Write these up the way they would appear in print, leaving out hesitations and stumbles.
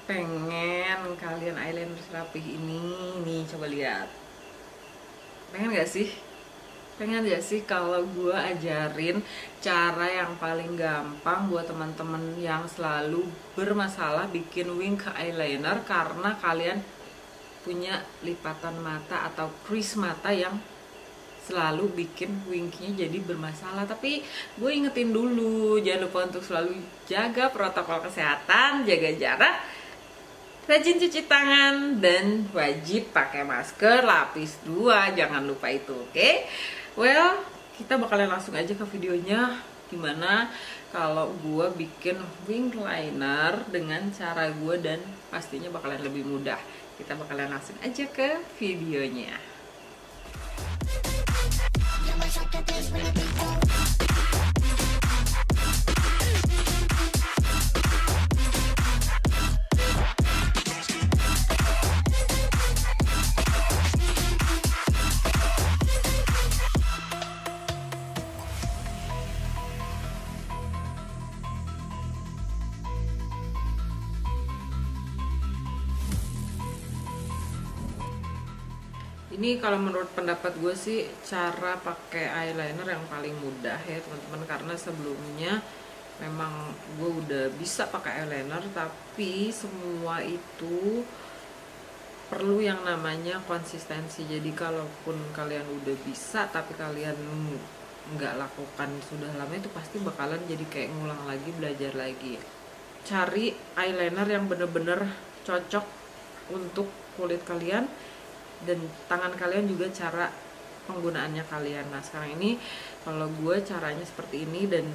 Pengen kalian eyeliner serapih ini nih, coba lihat. Pengen gak sih? Pengen gak sih kalau gue ajarin cara yang paling gampang buat teman-teman yang selalu bermasalah bikin wing eyeliner karena kalian punya lipatan mata atau crease mata yang selalu bikin wingnya jadi bermasalah. Tapi gue ingetin dulu, jangan lupa untuk selalu jaga protokol kesehatan, jaga jarak, rajin cuci tangan, dan wajib pakai masker lapis 2, jangan lupa itu, oke? Well, kita bakalan langsung aja ke videonya, gimana kalau gue bikin wing liner dengan cara gue, dan pastinya bakalan lebih mudah. Kita bakalan langsung aja ke videonya. Ini kalau menurut pendapat gue sih cara pakai eyeliner yang paling mudah ya teman-teman, karena sebelumnya memang gue udah bisa pakai eyeliner, tapi semua itu perlu yang namanya konsistensi. Jadi kalaupun kalian udah bisa tapi kalian nggak lakukan sudah lama, itu pasti bakalan jadi kayak ngulang lagi, belajar lagi. Cari eyeliner yang bener-bener cocok untuk kulit kalian dan tangan kalian, juga cara penggunaannya kalian. Nah sekarang ini kalau gue caranya seperti ini, dan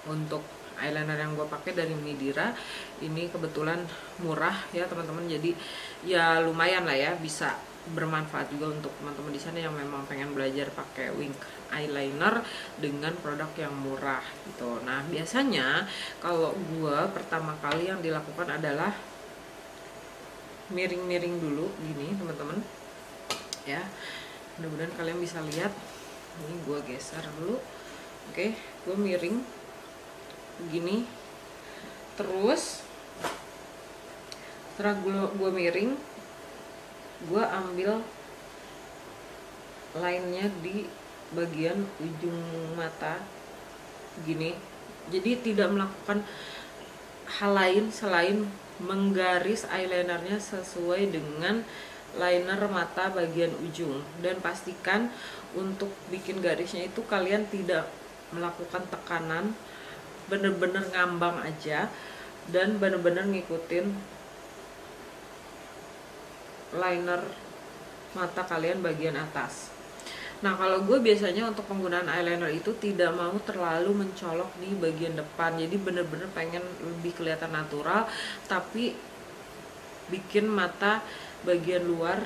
untuk eyeliner yang gue pakai dari Midira ini kebetulan murah ya teman-teman, jadi ya lumayan lah ya, bisa bermanfaat juga untuk teman-teman di sana yang memang pengen belajar pakai wing eyeliner dengan produk yang murah gitu. Nah biasanya kalau gue pertama kali yang dilakukan adalah miring-miring dulu gini teman-teman ya, mudah-mudahan kalian bisa lihat. Ini gue geser dulu, oke, gue miring begini, terus setelah gue miring, gue ambil line-nya di bagian ujung mata gini. Jadi tidak melakukan hal lain selain menggaris eyelinernya sesuai dengan liner mata bagian ujung, dan pastikan untuk bikin garisnya itu kalian tidak melakukan tekanan, bener-bener ngambang aja dan bener-bener ngikutin liner mata kalian bagian atas. Nah kalau gue biasanya untuk penggunaan eyeliner itu tidak mau terlalu mencolok di bagian depan, jadi bener-bener pengen lebih kelihatan natural tapi bikin mata bagian luar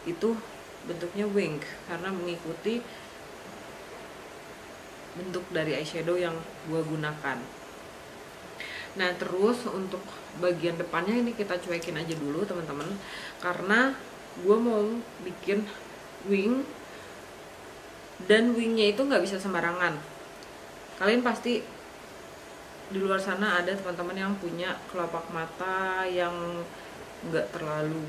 itu bentuknya wing, karena mengikuti bentuk dari eyeshadow yang gue gunakan. Nah terus untuk bagian depannya ini kita cuekin aja dulu teman-teman, karena gue mau bikin wing, dan wingnya itu nggak bisa sembarangan. Kalian pasti di luar sana ada teman-teman yang punya kelopak mata yang nggak terlalu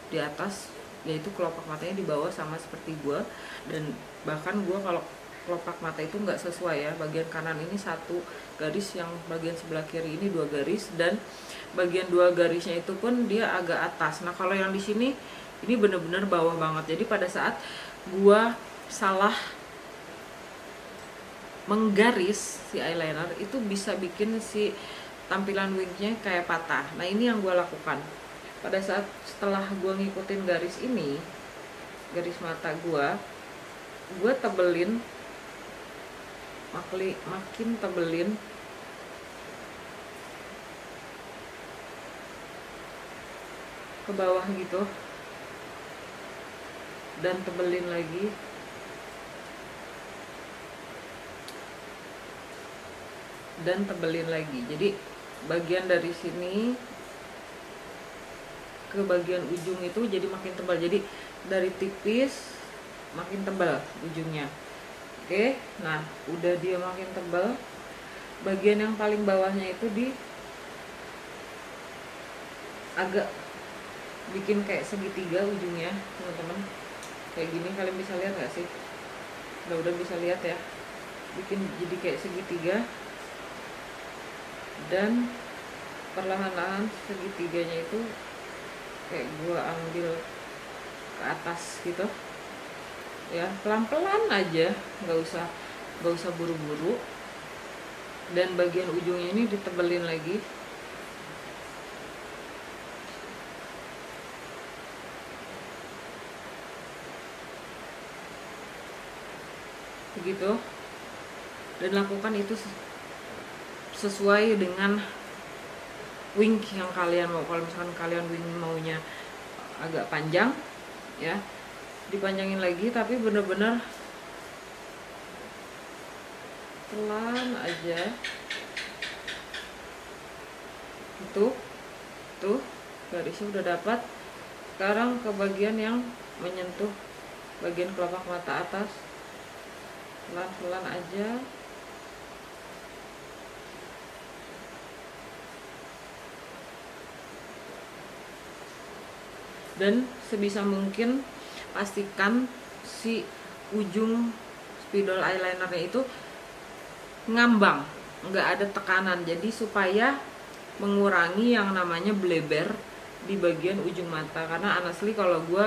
di atas, yaitu kelopak matanya di bawah sama seperti gue. Dan bahkan gue kalau kelopak mata itu nggak sesuai ya, bagian kanan ini satu garis, yang bagian sebelah kiri ini 2 garis, dan bagian 2 garisnya itu pun dia agak atas. Nah kalau yang di sini ini bener-bener bawah banget, jadi pada saat gue salah menggaris si eyeliner itu bisa bikin si tampilan wingnya kayak patah. Nah ini yang gue lakukan pada saat setelah gue ngikutin garis ini, garis mata gue tebelin, makin tebelin ke bawah gitu, dan tebelin lagi, dan tebelin lagi. Jadi bagian dari sini ke bagian ujung itu jadi makin tebal, jadi dari tipis makin tebal ujungnya. Oke, nah udah dia makin tebal, bagian yang paling bawahnya itu agak bikin kayak segitiga ujungnya teman-teman, kayak gini. Kalian bisa lihat nggak sih? Udah bisa lihat ya, bikin jadi kayak segitiga, dan perlahan-lahan segitiganya itu kayak gua ambil ke atas gitu ya, pelan-pelan aja, nggak usah buru-buru. Dan bagian ujungnya ini ditebelin lagi. Begitu. Dan lakukan itu sesuai dengan wing yang kalian mau. Kalau misalkan kalian wing maunya agak panjang ya, dipanjangin lagi, tapi bener-bener pelan aja. Tuh garisnya udah dapat. Sekarang ke bagian yang menyentuh bagian kelopak mata atas, pelan-pelan aja. Dan sebisa mungkin pastikan si ujung spidol eyelinernya itu ngambang, nggak ada tekanan, jadi supaya mengurangi yang namanya bleber di bagian ujung mata. Karena honestly kalau gue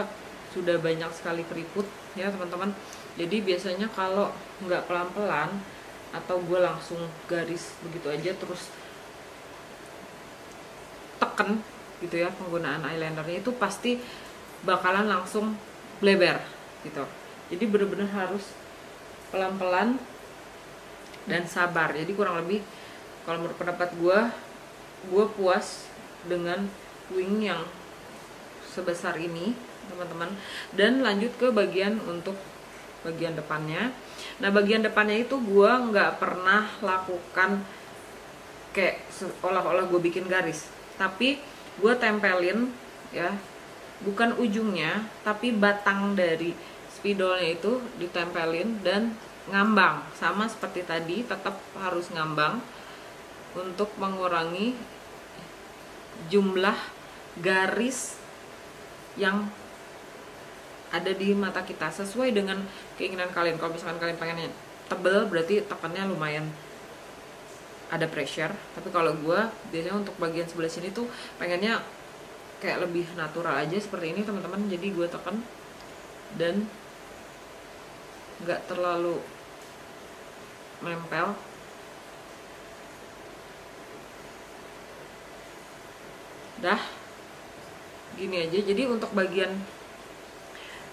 sudah banyak sekali keriput ya teman-teman, jadi biasanya kalau nggak pelan-pelan atau gue langsung garis begitu aja terus teken gitu ya, penggunaan eyelinernya itu pasti bakalan langsung bleber gitu. Jadi bener-bener harus pelan-pelan dan sabar. Jadi kurang lebih kalau menurut pendapat gue puas dengan wing yang sebesar ini teman-teman. Dan lanjut ke bagian untuk bagian depannya. Nah bagian depannya itu gue nggak pernah lakukan kayak olah-olah gue bikin garis, tapi gue tempelin ya, bukan ujungnya tapi batang dari spidolnya itu ditempelin dan ngambang. Sama seperti tadi, tetap harus ngambang untuk mengurangi jumlah garis yang ada di mata kita sesuai dengan keinginan kalian. Kalau misalkan kalian pengennya tebel, berarti tekannya lumayan ada pressure. Tapi kalau gue biasanya untuk bagian sebelah sini tuh pengennya kayak lebih natural aja seperti ini teman-teman. Jadi gue tekan dan nggak terlalu menempel. Dah gini aja. Jadi untuk bagian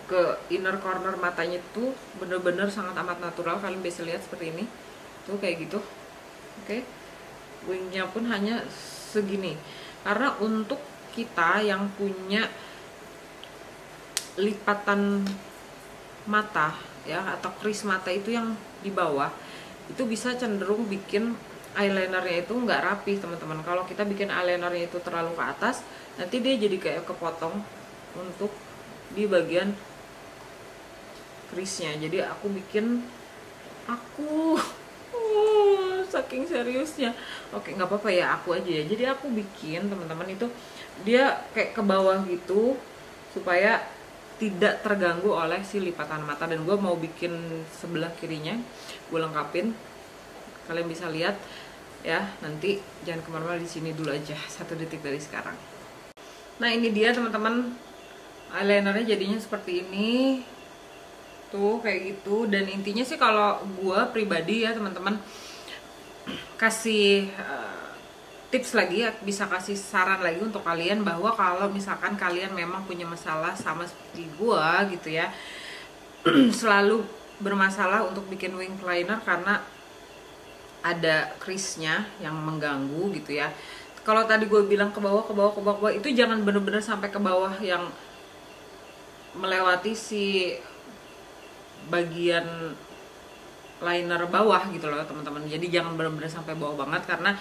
ke inner corner matanya tuh bener-bener sangat amat natural. Kalian bisa lihat seperti ini tuh, kayak gitu. Oke, wingnya pun hanya segini. Karena untuk kita yang punya lipatan mata ya, atau kris mata itu yang di bawah, itu bisa cenderung bikin eyelinernya itu nggak rapi teman-teman. Kalau kita bikin eyelinernya itu terlalu ke atas, nanti dia jadi kayak kepotong untuk di bagian krisnya. Jadi aku bikin saking seriusnya. Oke, nggak apa-apa ya, aku aja ya. Jadi aku bikin teman-teman itu dia kayak ke bawah gitu supaya tidak terganggu oleh si lipatan mata. Dan gue mau bikin sebelah kirinya, gue lengkapin. Kalian bisa lihat ya, nanti jangan kemana-mana, di sini dulu aja 1 detik dari sekarang. Nah ini dia teman-teman, eyelinernya jadinya seperti ini tuh, kayak gitu. Dan intinya sih kalau gue pribadi ya teman-teman, kasih tips lagi ya, bisa kasih saran lagi untuk kalian, bahwa kalau misalkan kalian memang punya masalah sama seperti gua gitu ya, selalu bermasalah untuk bikin wing liner karena ada crease-nya yang mengganggu gitu ya. Kalau tadi gue bilang ke bawah itu jangan bener-bener sampai ke bawah yang melewati si bagian liner bawah gitu loh teman-teman. Jadi jangan benar-benar sampai bawah banget, karena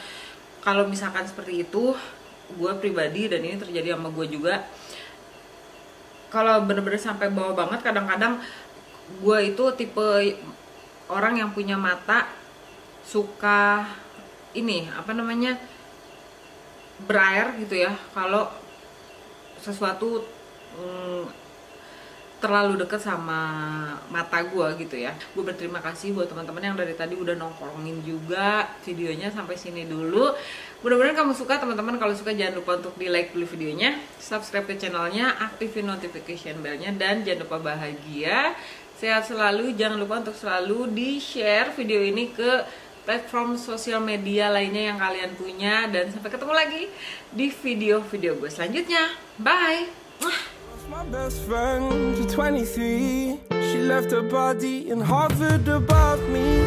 kalau misalkan seperti itu, gue pribadi dan ini terjadi sama gue juga, kalau benar-benar sampai bawah banget, kadang-kadang gue itu tipe orang yang punya mata suka ini apa namanya, berair gitu ya. Kalau sesuatu terlalu deket sama mata gue gitu ya. Gue berterima kasih buat teman-teman yang dari tadi udah nongkrongin juga videonya sampai sini dulu. Mudah-mudahan kamu suka teman-teman. Kalau suka jangan lupa untuk di like dulu videonya, subscribe ke channelnya, aktifin notification bellnya, dan jangan lupa bahagia, sehat selalu. Jangan lupa untuk selalu di share video ini ke platform sosial media lainnya yang kalian punya. Dan sampai ketemu lagi di video-video gue selanjutnya. Bye. My best friend, she's 23. She left her body in Harvard above me.